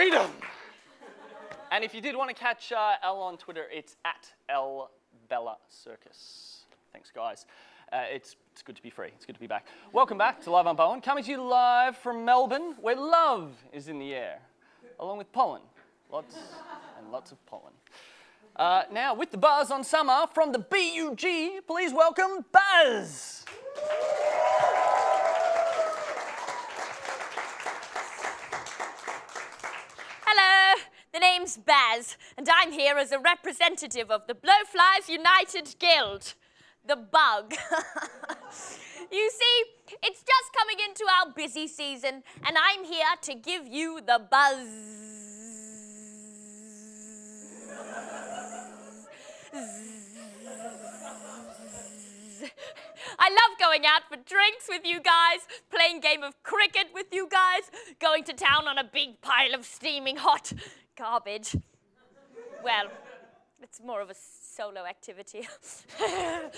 freedom. And if you did want to catch Elle on Twitter, it's at Ella Bella Circus. Thanks, guys. It's good to be free. It's good to be back. Welcome back to Live on Bowen, coming to you live from Melbourne, where love is in the air, along with pollen. Lots and lots of pollen. Now, with the buzz on summer from the BUG, please welcome Buzz. Hello, the name's Baz, and I'm here as a representative of the Blowflies United Guild, the Bug. You see, it's just coming into our busy season, and I'm here to give you the buzz. I love going out for drinks with you guys, playing game of cricket with you guys, going to town on a big pile of steaming hot garbage. Well, it's more of a solo activity. Flies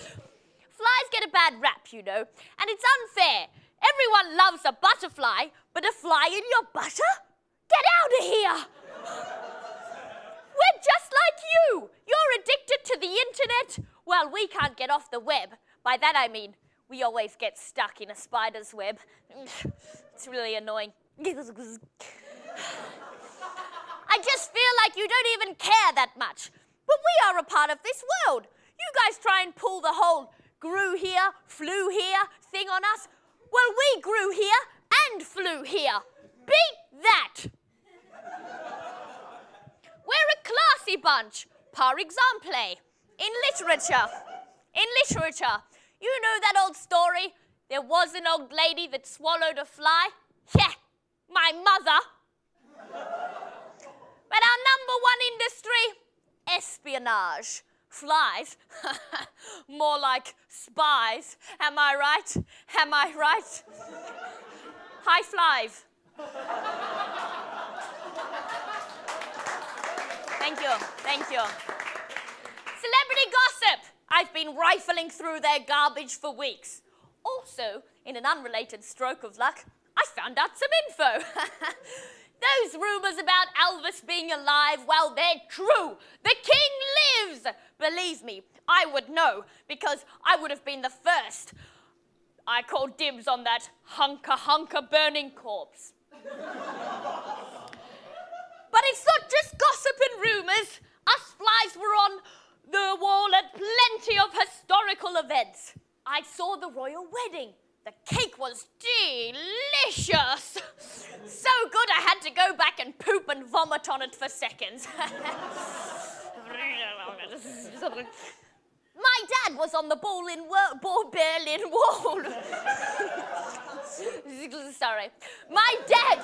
get a bad rap, you know, and it's unfair. Everyone loves a butterfly, but a fly in your butter? Get out of here! We're just like you. You're addicted to the internet. Well, we can't get off the web. By that I mean, we always get stuck in a spider's web. It's really annoying. I just feel like you don't even care that much. But we are a part of this world. You guys try and pull the whole grew here, flew here thing on us. Well, we grew here and flew here. Beat that. We're a classy bunch, par exemple. In literature, you know that old story? There was an old lady that swallowed a fly? Yeah, my mother. But our number one industry, espionage. Flies, more like spies. Am I right? Am I right? High five. Thank you, thank you. Celebrity gossip. I've been rifling through their garbage for weeks. Also, in an unrelated stroke of luck, I found out some info. Those rumours about Elvis being alive, well, they're true. The king lives. Believe me, I would know, because I would have been the first. I called dibs on that hunker burning corpse. But it's not just gossip and rumours. Us flies were on the wall at plenty of historical events. I saw the royal wedding. The cake was delicious. So good I had to go back and poop and vomit on it for seconds. My dad was on the Berlin Wall. Sorry. My dad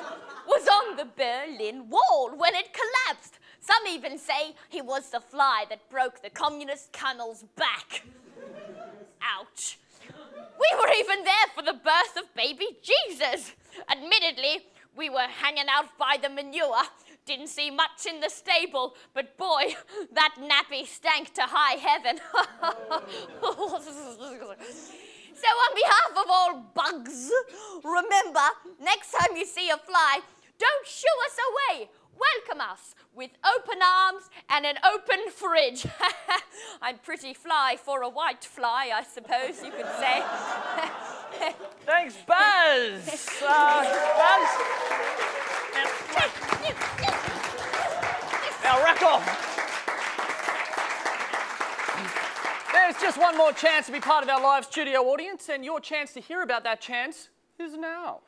was on the Berlin Wall when it collapsed. Some even say he was the fly that broke the communist Connell's back. Ouch. We were even there for the birth of baby Jesus. Admittedly, we were hanging out by the manure. Didn't see much in the stable, but boy, that nappy stank to high heaven. So on behalf of all bugs, remember, next time you see a fly, don't shoo us away. Welcome us with open arms and an open fridge. I'm pretty fly for a white fly, I suppose you could say. Thanks, Buzz. Buzz. Now, rack off. There's just one more chance to be part of our live studio audience, and your chance to hear about that chance is now.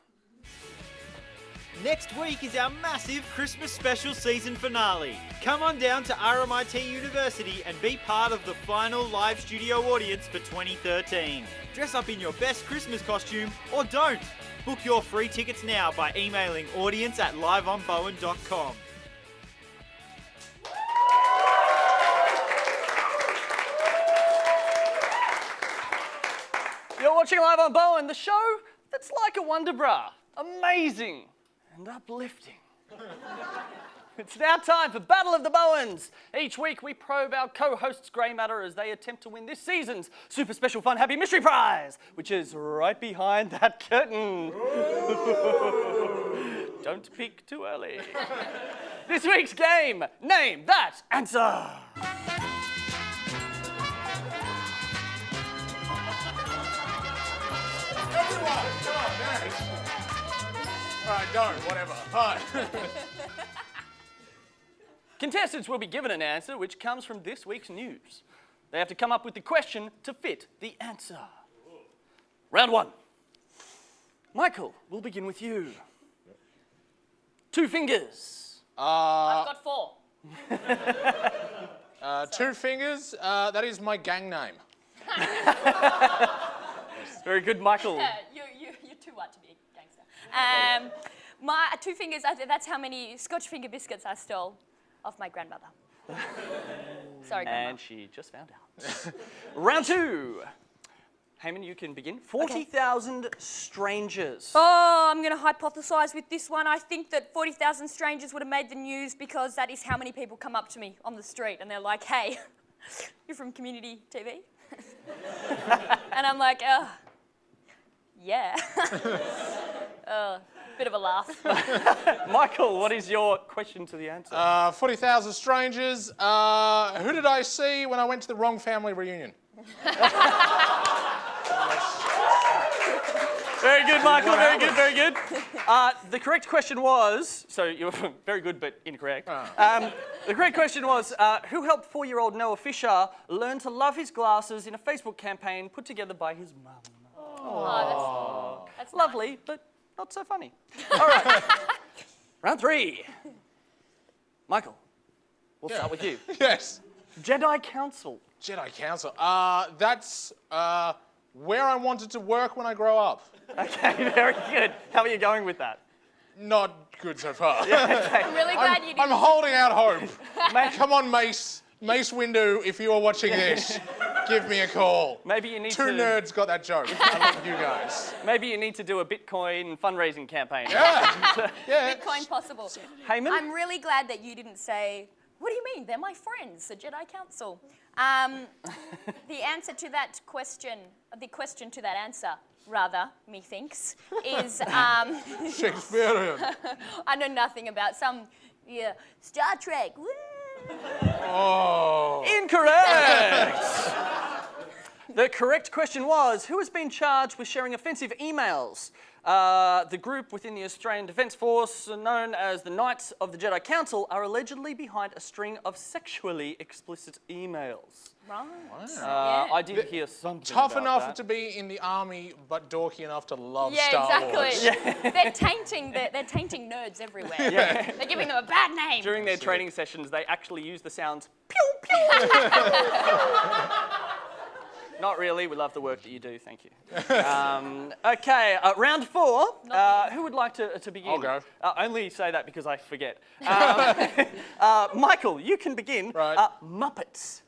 Next week is our massive Christmas special season finale. Come on down to RMIT University and be part of the final live studio audience for 2013. Dress up in your best Christmas costume or don't. Book your free tickets now by emailing audience@liveonbowen.com. You're watching Live on Bowen, the show that's like a wonder bra. Amazing and uplifting. It's now time for Battle of the Bowens. Each week we probe our co-hosts' grey matter as they attempt to win this season's super special fun happy mystery prize, which is right behind that curtain. Don't peek too early. This week's game, Name That Answer. Everyone, come on, guys. All right, don't, whatever. Fine. Contestants will be given an answer which comes from this week's news. They have to come up with the question to fit the answer. Round 1. Michael, we'll begin with you. 2 fingers. I've got 4. 2 fingers, that is my gang name. Very good, Michael. You're too white to be a gangster. My 2 fingers, that's how many Scotch finger biscuits I stole off my grandmother. Sorry, Grandma. And she just found out. Round 2. Hayman, you can begin. 40,000 strangers. Oh, I'm going to hypothesise with this one. I think that 40,000 strangers would have made the news because that is how many people come up to me on the street and they're like, hey, you're from community TV? And I'm like, yeah. Bit of a laugh. Michael, what is your question to the answer? 40,000 strangers. Who did I see when I went to the wrong family reunion? Very good, Michael. Very good, very good. The correct question was, so you were very good but incorrect. The correct question was, who helped 4-year-old Noah Fisher learn to love his glasses in a Facebook campaign put together by his mum? Oh, that's Lovely, nice. but not so funny. All right. Round 3. Michael, we'll start with you. Yes. Jedi Council. Jedi Council. That's where I wanted to work when I grow up. Okay, very good. How are you going with that? Not good so far. I'm really glad you didn't. I'm holding out hope. Come on, Mace Windu, if you are watching this, give me a call. Maybe you need 2 to... nerds got that joke, unlike you guys. Maybe you need to do a Bitcoin fundraising campaign. Yeah. Bitcoin possible. Hayman? I'm really glad that you didn't say, what do you mean? They're my friends, the Jedi Council. The answer to that question, the question to that answer, rather, methinks, is... Shakespearean. I know nothing about some Star Trek. Woo! Oh. Incorrect! The correct question was, who has been charged with sharing offensive emails? The group within the Australian Defence Force, known as the Knights of the Jedi Council, are allegedly behind a string of sexually explicit emails. Right. I did hear something Tough about enough that. to be in the army, but dorky enough to love Yeah, Star exactly. Wars. Yeah. They're tainting nerds everywhere. Yeah. They're giving them a bad name. During their training sessions, they actually use the sounds pew pew. Not really. We love the work that you do. Thank you. Okay, round 4. Who would like to begin? I'll go. Only say that because I forget. Michael, you can begin. Right. Muppets.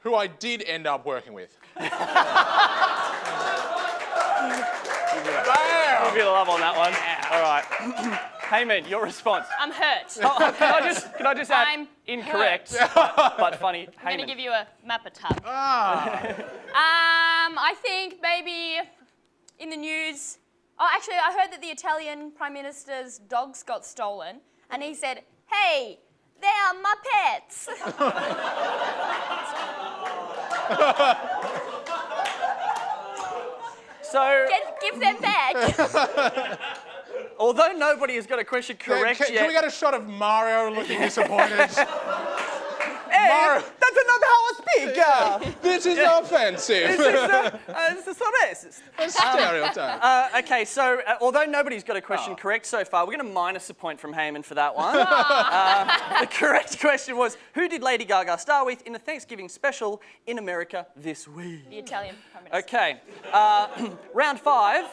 Who I did end up working with. Give you the love on that one. All right. Hayman, your response. I'm hurt. Can I just add I'm incorrect, but funny. I'm going to give you a Muppet hug. Ah. I think maybe in the news... Oh, actually, I heard that the Italian Prime Minister's dogs got stolen, and he said, hey, they are Muppets. So, Give them back. although nobody has got a question correct Can yet... we get a shot of Mario looking disappointed? Hey, Mario. that's not how I speak! This is offensive. This is so racist. A stereotype. Okay, so although nobody's got a question correct so far, we're going to minus a point from Hayman for that one. The correct question was, who did Lady Gaga star with in the Thanksgiving special in America this week? The Italian Prime Minister. Okay, round 5.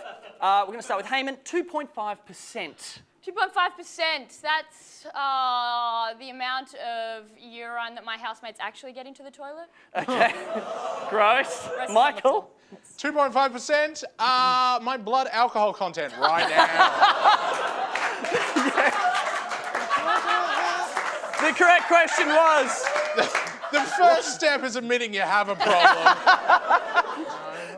We're going to start with Hayman, 2.5%. 2.5%. That's the amount of urine that my housemates actually get into the toilet. Okay, gross. Rest is Michael? 2.5%. My blood alcohol content right now. The correct question was... The first step is admitting you have a problem.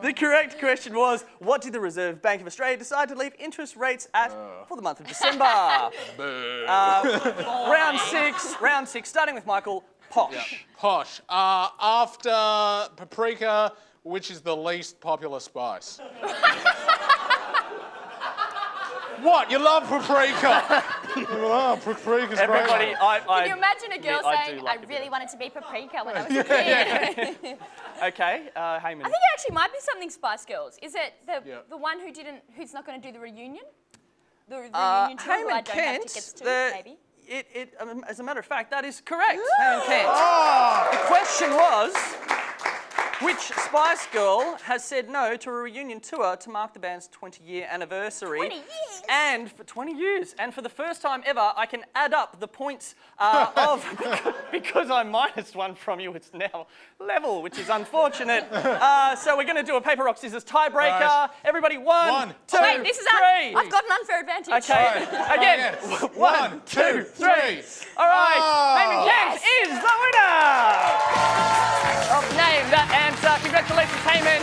The correct question was, what did the Reserve Bank of Australia decide to leave interest rates at for the month of December? Round six, starting with Michael. Posh. Posh. After paprika, which is the least popular spice? What? You love paprika? Oh, paprika's Everybody, great. Can you imagine a girl I do saying, like I a really bit wanted to be paprika when I was a kid? Okay, Hayman. I think it actually might be something Spice Girls. Is it the one who's not going to do the reunion? The reunion tour who I Hayman don't have Kent, tickets to, maybe? As a matter of fact, that is correct. Hayman Kent. Oh, The question was, which Spice Girl has said no to a reunion tour to mark the band's 20-year anniversary? 20 years? And for 20 years. And for the first time ever, I can add up the points because I minus one from you, it's now level, which is unfortunate. So we're going to do a paper, rock, scissors tiebreaker. Right. Everybody, one, two, Wait, this is three. I've got an unfair advantage. Okay, again. yes. One, two, three. All right, Oh. Hayman Kent is the winner of Name That Answer. Congratulations, Hayman.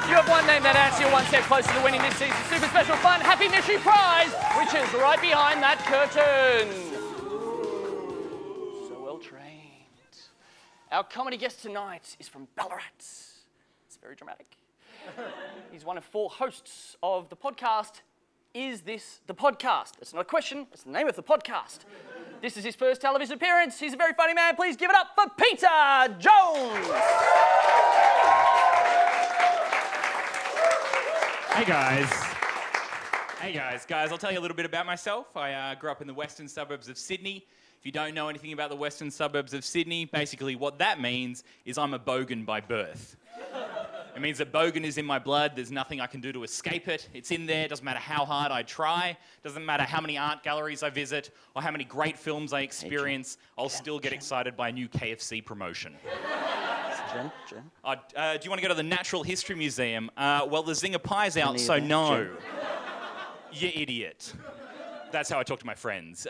You have one Name That Answer. You're one step closer to winning this season's super special fun Happy Mystery Prize, which is right behind that curtain. So well trained. Our comedy guest tonight is from Ballarat. It's very dramatic. He's one of 4 hosts of the podcast, Is This the Podcast? It's not a question, it's the name of the podcast. This is his first television appearance. He's a very funny man. Please give it up for Peter Jones. Hey guys, I'll tell you a little bit about myself. I grew up in the western suburbs of Sydney. If you don't know anything about the western suburbs of Sydney, basically what that means is I'm a bogan by birth. It means that bogan is in my blood. There's nothing I can do to escape it. It's in there. Doesn't matter how hard I try. Doesn't matter how many art galleries I visit or how many great films I experience. I'll still get excited by a new KFC promotion. Jen. Do you want to go to the Natural History Museum? Well, the zinger pie's out, so no. You idiot. That's how I talk to my friends.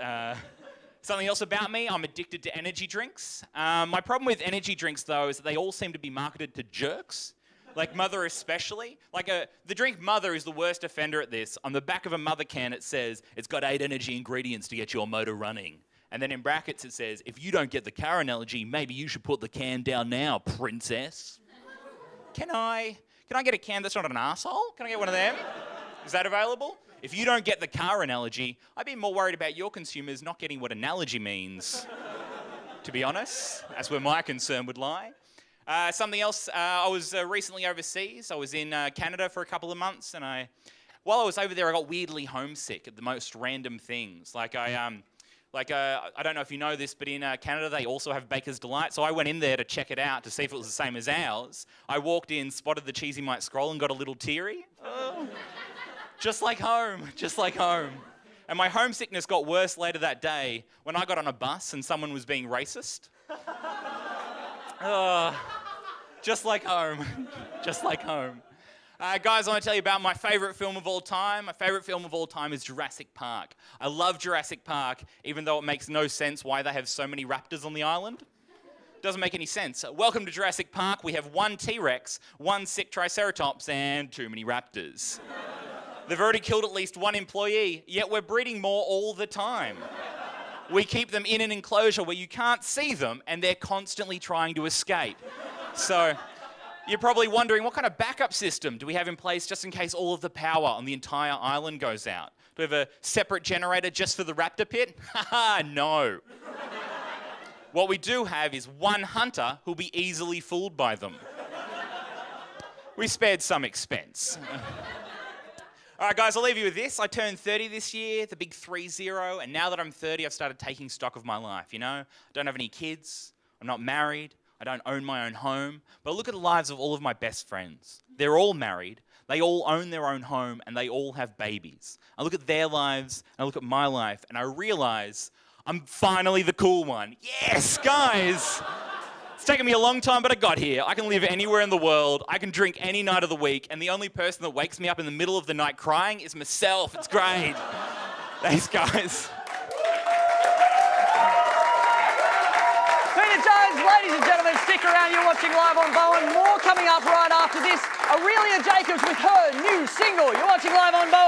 Something else about me, I'm addicted to energy drinks. My problem with energy drinks, though, is that they all seem to be marketed to jerks. Like Mother especially. The drink Mother is the worst offender at this. On the back of a Mother can it says, it's got 8 energy ingredients to get your motor running. And then in brackets it says, if you don't get the car analogy, maybe you should put the can down now, princess. Can I get a can that's not an arsehole? Can I get one of them? Is that available? If you don't get the car analogy, I'd be more worried about your consumers not getting what analogy means. To be honest, that's where my concern would lie. Something else, I was recently overseas. I was in Canada for a couple of months, and while I was over there, I got weirdly homesick at the most random things. I don't know if you know this, but in Canada, they also have Baker's Delight. So I went in there to check it out to see if it was the same as ours. I walked in, spotted the cheesy might scroll, and got a little teary. Just like home, just like home. And my homesickness got worse later that day when I got on a bus and someone was being racist. Just like home, just like home. Guys, I want to tell you about my favourite film of all time. My favourite film of all time is Jurassic Park. I love Jurassic Park, even though it makes no sense why they have so many raptors on the island. Doesn't make any sense. Welcome to Jurassic Park. We have 1 T-Rex, 1 sick Triceratops, and too many raptors. They've already killed at least 1 employee, yet we're breeding more all the time. We keep them in an enclosure where you can't see them, and they're constantly trying to escape. So you're probably wondering, what kind of backup system do we have in place just in case all of the power on the entire island goes out? Do we have a separate generator just for the raptor pit? Haha, no. What we do have is 1 hunter who'll be easily fooled by them. We spared some expense. All right, guys, I'll leave you with this. I turned 30 this year, the big 3-0, and now that I'm 30, I've started taking stock of my life, you know? I don't have any kids, I'm not married, I don't own my own home, but look at the lives of all of my best friends. They're all married, they all own their own home, and they all have babies. I look at their lives, and I look at my life, and I realise I'm finally the cool one. Yes, guys! It's taken me a long time, but I got here. I can live anywhere in the world. I can drink any night of the week, and the only person that wakes me up in the middle of the night crying is myself. It's great. Thanks, guys. Peter Jones, ladies and gentlemen, stick around. You're watching Live on Bowen. More coming up right after this. Ariela Jacobs with her new single. You're watching Live on Bowen.